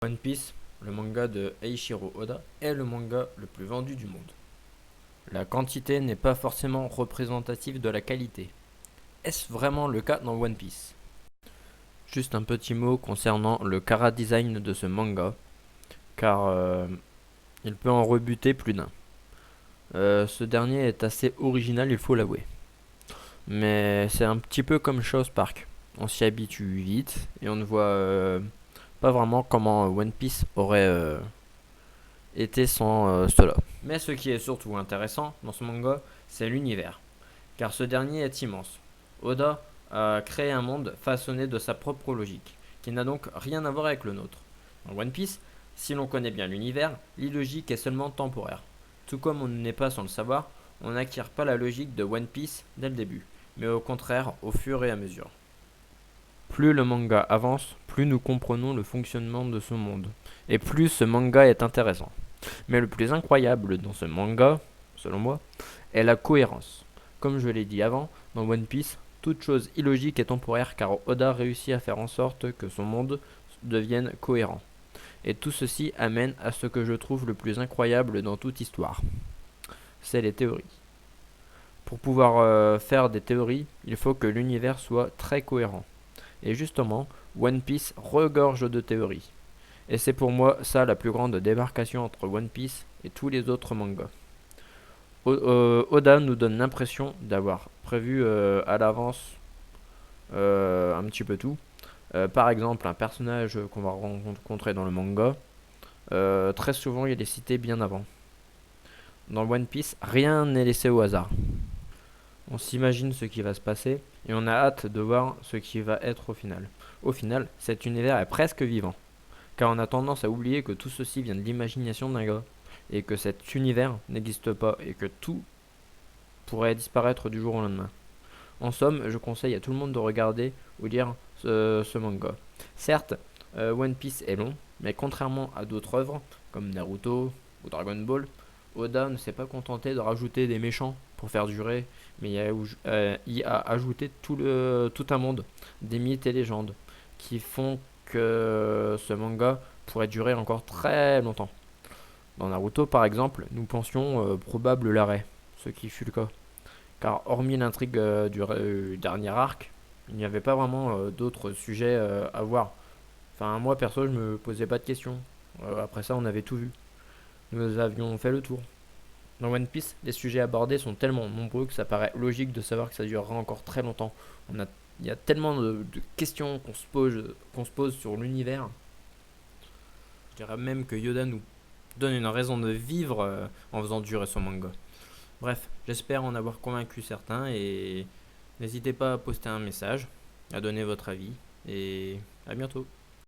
One Piece, le manga de Eiichiro Oda, est le manga le plus vendu du monde. La quantité n'est pas forcément représentative de la qualité. Est-ce vraiment le cas dans One Piece? Juste un petit mot concernant le chara design de ce manga, car il peut en rebuter plus d'un. Ce dernier est assez original, il faut l'avouer. Mais c'est un petit peu comme South Park. On s'y habitue vite et on ne voit pas vraiment comment One Piece aurait été sans cela. Mais ce qui est surtout intéressant dans ce manga, c'est l'univers, car ce dernier est immense. Oda a créé un monde façonné de sa propre logique, qui n'a donc rien à voir avec le nôtre. Dans One Piece, si l'on connaît bien l'univers, l'illogique est seulement temporaire. Tout comme on n'est pas sans le savoir, on n'acquiert pas la logique de One Piece dès le début, mais au contraire au fur et à mesure. Plus le manga avance, plus nous comprenons le fonctionnement de ce monde, et plus ce manga est intéressant. Mais le plus incroyable dans ce manga, selon moi, est la cohérence. Comme je l'ai dit avant, dans One Piece, toute chose illogique est temporaire car Oda réussit à faire en sorte que son monde devienne cohérent. Et tout ceci amène à ce que je trouve le plus incroyable dans toute histoire. C'est les théories. Pour pouvoir faire des théories, il faut que l'univers soit très cohérent. Et justement, One Piece regorge de théories. Et c'est pour moi ça la plus grande démarcation entre One Piece et tous les autres mangas. Oda nous donne l'impression d'avoir prévu à l'avance un petit peu tout. Par exemple, un personnage qu'on va rencontrer dans le manga, très souvent il est cité bien avant. Dans One Piece, rien n'est laissé au hasard. On s'imagine ce qui va se passer et on a hâte de voir ce qui va être au final. Au final, cet univers est presque vivant, car on a tendance à oublier que tout ceci vient de l'imagination d'un gars, et que cet univers n'existe pas, et que tout pourrait disparaître du jour au lendemain. En somme, je conseille à tout le monde de regarder ou lire ce manga. Certes, One Piece est long, mais contrairement à d'autres œuvres, comme Naruto ou Dragon Ball, Oda ne s'est pas contenté de rajouter des méchants pour faire durer, mais il a ajouté tout un monde, des mythes et légendes, qui font que ce manga pourrait durer encore très longtemps. Dans Naruto, par exemple, nous pensions probable l'arrêt, ce qui fut le cas. Car hormis l'intrigue du dernier arc, il n'y avait pas vraiment d'autres sujets à voir. Enfin, moi perso, je me posais pas de questions. Après ça, on avait tout vu. Nous avions fait le tour. Dans One Piece, les sujets abordés sont tellement nombreux que ça paraît logique de savoir que ça durera encore très longtemps. Il y a tellement de questions qu'on se pose sur l'univers. Je dirais même que Yoda nous donne une raison de vivre en faisant durer son manga. Bref, j'espère en avoir convaincu certains et n'hésitez pas à poster un message, à donner votre avis et à bientôt.